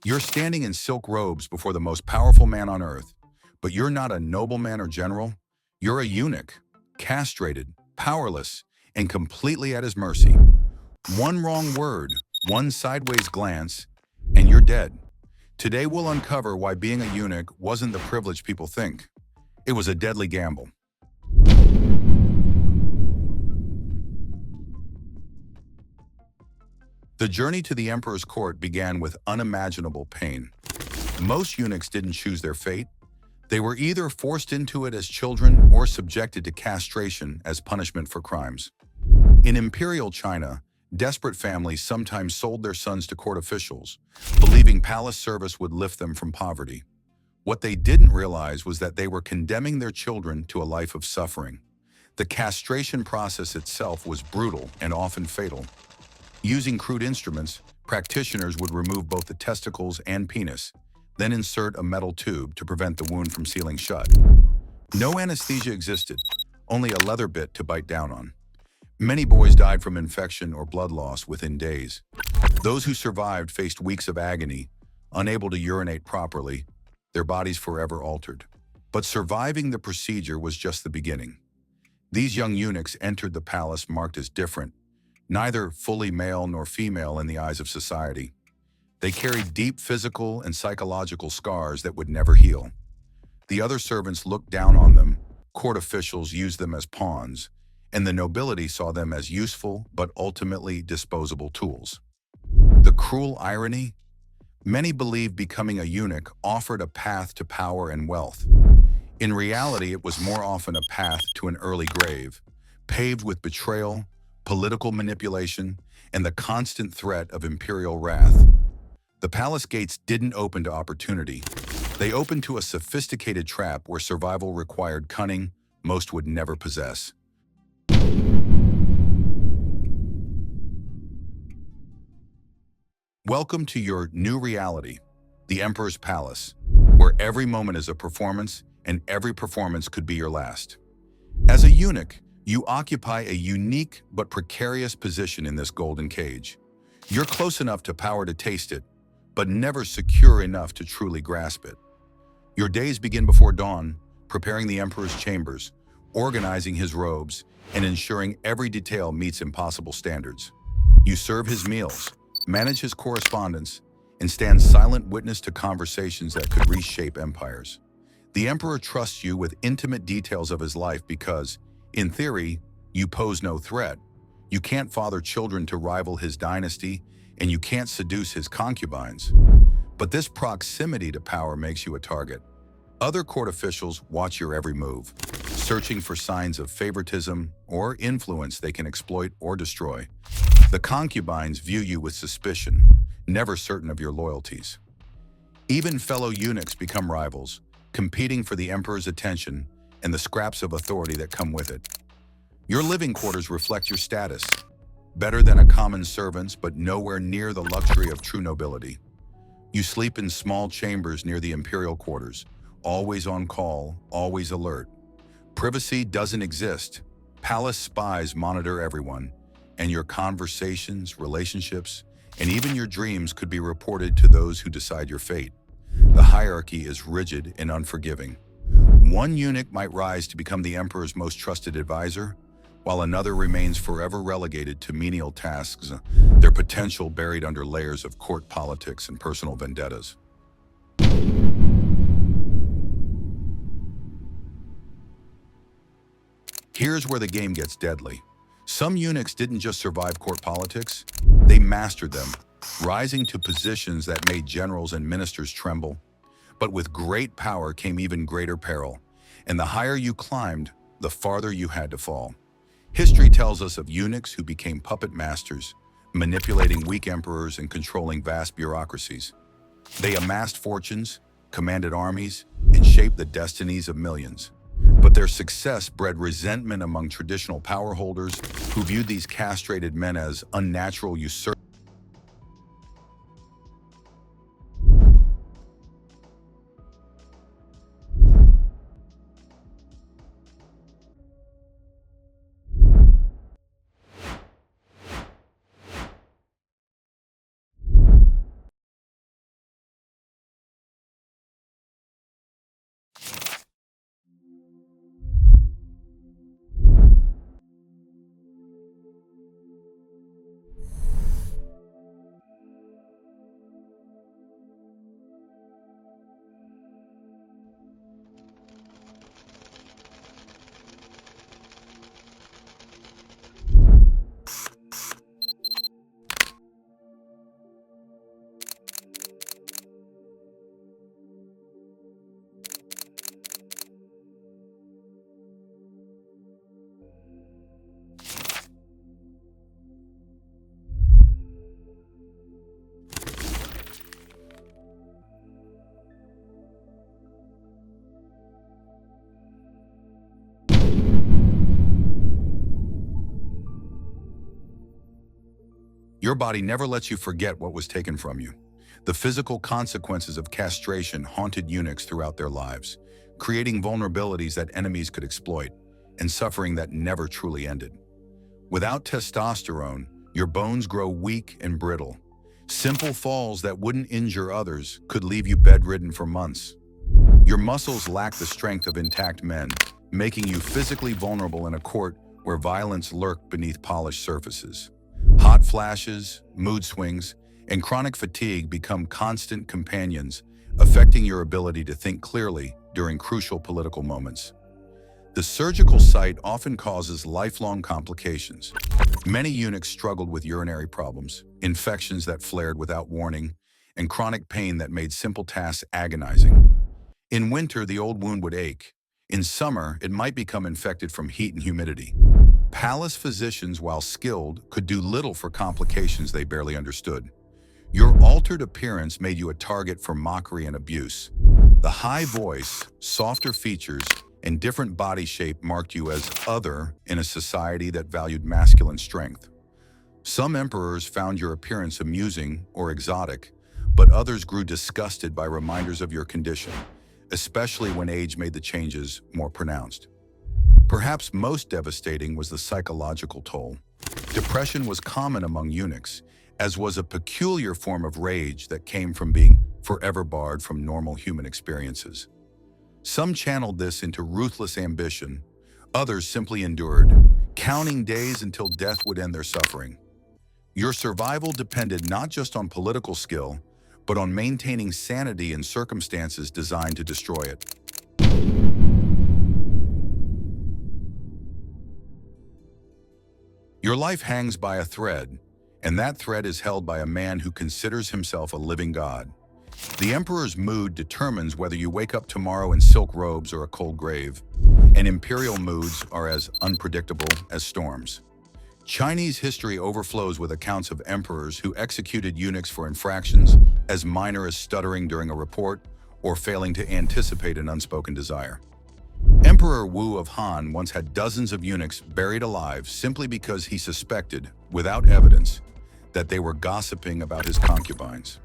You're standing in silk robes before the most powerful man on earth, but you're not a nobleman or general. You're a eunuch, castrated, powerless, and completely at his mercy. One wrong word, one sideways glance, and you're dead. Today we'll uncover why being a eunuch wasn't the privilege people think. It was a deadly gamble. The journey to the emperor's court began with unimaginable pain. Most eunuchs didn't choose their fate. They were either forced into it as children or subjected to castration as punishment for crimes. In imperial China, desperate families sometimes sold their sons to court officials, believing palace service would lift them from poverty. What they didn't realize was that they were condemning their children to a life of suffering. The castration process itself was brutal and often fatal. Using crude instruments, practitioners would remove both the testicles and penis, then insert a metal tube to prevent the wound from sealing shut. No anesthesia existed, only a leather bit to bite down on. Many boys died from infection or blood loss within days. Those who survived faced weeks of agony, unable to urinate properly, their bodies forever altered. But surviving the procedure was just the beginning. These young eunuchs entered the palace marked as different, neither fully male nor female in the eyes of society. They carried deep physical and psychological scars that would never heal. The other servants looked down on them, court officials used them as pawns, and the nobility saw them as useful but ultimately disposable tools. The cruel irony? Many believed becoming a eunuch offered a path to power and wealth. In reality, it was more often a path to an early grave, paved with betrayal, political manipulation, and the constant threat of imperial wrath. The palace gates didn't open to opportunity. They opened to a sophisticated trap where survival required cunning most would never possess. Welcome to your new reality, the Emperor's Palace, where every moment is a performance and every performance could be your last. As a eunuch, you occupy a unique but precarious position in this golden cage. You're close enough to power to taste it, but never secure enough to truly grasp it. Your days begin before dawn, preparing the emperor's chambers, organizing his robes, and ensuring every detail meets impossible standards. You serve his meals, manage his correspondence, and stand silent witness to conversations that could reshape empires. The emperor trusts you with intimate details of his life because, in theory, you pose no threat. You can't father children to rival his dynasty, and you can't seduce his concubines. But this proximity to power makes you a target. Other court officials watch your every move, searching for signs of favoritism or influence they can exploit or destroy. The concubines view you with suspicion, never certain of your loyalties. Even fellow eunuchs become rivals, competing for the emperor's attention and the scraps of authority that come with it. Your living quarters reflect your status, better than a common servant's but nowhere near the luxury of true nobility. You sleep in small chambers near the imperial quarters, always on call, always alert. Privacy doesn't exist. Palace spies monitor everyone, and your conversations, relationships, and even your dreams could be reported to those who decide your fate. The hierarchy is rigid and unforgiving. One eunuch might rise to become the emperor's most trusted advisor, while another remains forever relegated to menial tasks, their potential buried under layers of court politics and personal vendettas. Here's where the game gets deadly. Some eunuchs didn't just survive court politics, they mastered them, rising to positions that made generals and ministers tremble. But with great power came even greater peril, and the higher you climbed, the farther you had to fall. History tells us of eunuchs who became puppet masters, manipulating weak emperors and controlling vast bureaucracies. They amassed fortunes, commanded armies, and shaped the destinies of millions. But their success bred resentment among traditional power holders who viewed these castrated men as unnatural usurpers. Your body never lets you forget what was taken from you. The physical consequences of castration haunted eunuchs throughout their lives, creating vulnerabilities that enemies could exploit and suffering that never truly ended. Without testosterone, your bones grow weak and brittle. Simple falls that wouldn't injure others could leave you bedridden for months. Your muscles lack the strength of intact men, making you physically vulnerable in a court where violence lurked beneath polished surfaces. Hot flashes, mood swings, and chronic fatigue become constant companions, affecting your ability to think clearly during crucial political moments. The surgical site often causes lifelong complications. Many eunuchs struggled with urinary problems, infections that flared without warning, and chronic pain that made simple tasks agonizing. In winter, the old wound would ache. In summer, it might become infected from heat and humidity. Palace physicians, while skilled, could do little for complications they barely understood. Your altered appearance made you a target for mockery and abuse. The high voice, softer features, and different body shape marked you as other in a society that valued masculine strength. Some emperors found your appearance amusing or exotic, but others grew disgusted by reminders of your condition, especially when age made the changes more pronounced. Perhaps most devastating was the psychological toll. Depression was common among eunuchs, as was a peculiar form of rage that came from being forever barred from normal human experiences. Some channeled this into ruthless ambition, others simply endured, counting days until death would end their suffering. Your survival depended not just on political skill, but on maintaining sanity in circumstances designed to destroy it. Your life hangs by a thread, and that thread is held by a man who considers himself a living god. The emperor's mood determines whether you wake up tomorrow in silk robes or a cold grave, and imperial moods are as unpredictable as storms. Chinese history overflows with accounts of emperors who executed eunuchs for infractions as minor as stuttering during a report or failing to anticipate an unspoken desire. Emperor Wu of Han once had dozens of eunuchs buried alive simply because he suspected, without evidence, that they were gossiping about his concubines.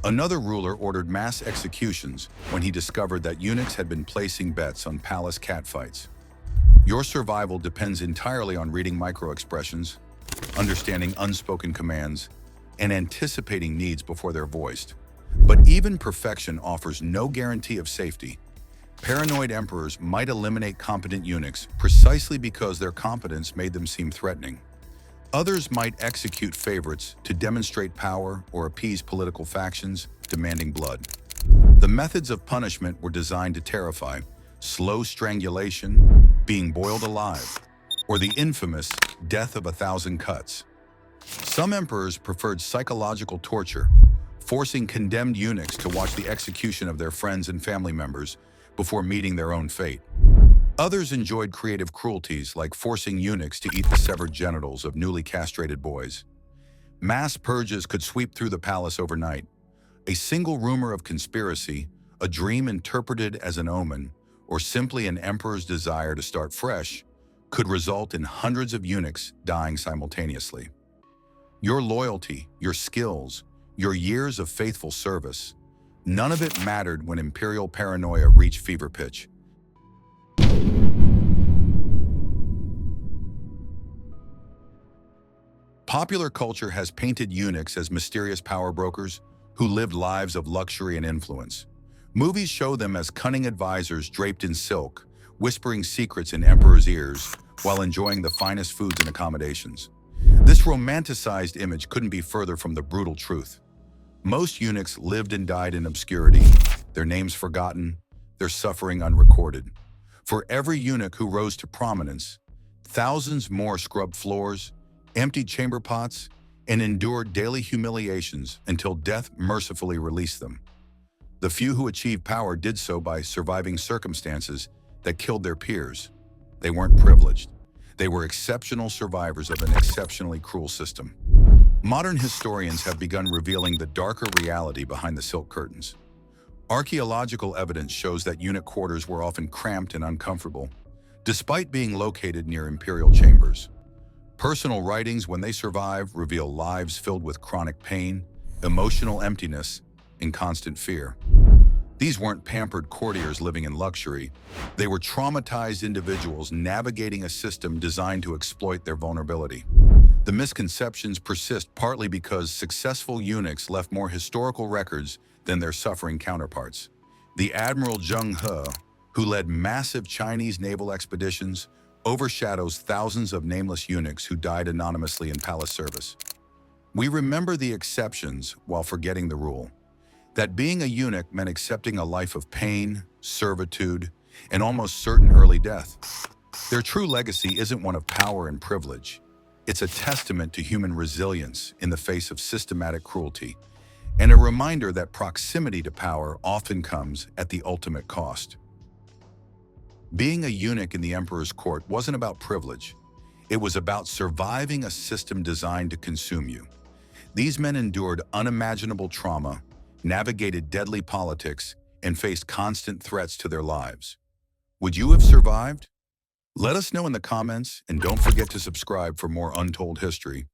Another ruler ordered mass executions when he discovered that eunuchs had been placing bets on palace catfights. Your survival depends entirely on reading micro-expressions, understanding unspoken commands, and anticipating needs before they're voiced. But even perfection offers no guarantee of safety. Paranoid emperors might eliminate competent eunuchs precisely because their competence made them seem threatening. Others might execute favorites to demonstrate power or appease political factions demanding blood. The methods of punishment were designed to terrify: slow strangulation, being boiled alive, or the infamous death of 1,000 cuts. Some emperors preferred psychological torture, forcing condemned eunuchs to watch the execution of their friends and family members before meeting their own fate. Others enjoyed creative cruelties like forcing eunuchs to eat the severed genitals of newly castrated boys. Mass purges could sweep through the palace overnight. A single rumor of conspiracy, a dream interpreted as an omen, or simply an emperor's desire to start fresh, could result in hundreds of eunuchs dying simultaneously. Your loyalty, your skills, your years of faithful service, none of it mattered when imperial paranoia reached fever pitch. Popular culture has painted eunuchs as mysterious power brokers who lived lives of luxury and influence. Movies show them as cunning advisors draped in silk, whispering secrets in emperors' ears while enjoying the finest foods and accommodations. This romanticized image couldn't be further from the brutal truth. Most eunuchs lived and died in obscurity, their names forgotten, their suffering unrecorded. For every eunuch who rose to prominence, thousands more scrubbed floors, emptied chamber pots, and endured daily humiliations until death mercifully released them. The few who achieved power did so by surviving circumstances that killed their peers. They weren't privileged. They were exceptional survivors of an exceptionally cruel system. Modern historians have begun revealing the darker reality behind the silk curtains. Archaeological evidence shows that eunuch quarters were often cramped and uncomfortable, despite being located near imperial chambers. Personal writings, when they survive, reveal lives filled with chronic pain, emotional emptiness, and constant fear. These weren't pampered courtiers living in luxury. They were traumatized individuals navigating a system designed to exploit their vulnerability. The misconceptions persist partly because successful eunuchs left more historical records than their suffering counterparts. The Admiral Zheng He, who led massive Chinese naval expeditions, overshadows thousands of nameless eunuchs who died anonymously in palace service. We remember the exceptions while forgetting the rule. That being a eunuch meant accepting a life of pain, servitude, and almost certain early death. Their true legacy isn't one of power and privilege. It's a testament to human resilience in the face of systematic cruelty, and a reminder that proximity to power often comes at the ultimate cost. Being a eunuch in the emperor's court wasn't about privilege. It was about surviving a system designed to consume you. These men endured unimaginable trauma, navigated deadly politics, and faced constant threats to their lives. Would you have survived? Let us know in the comments, and don't forget to subscribe for more untold history.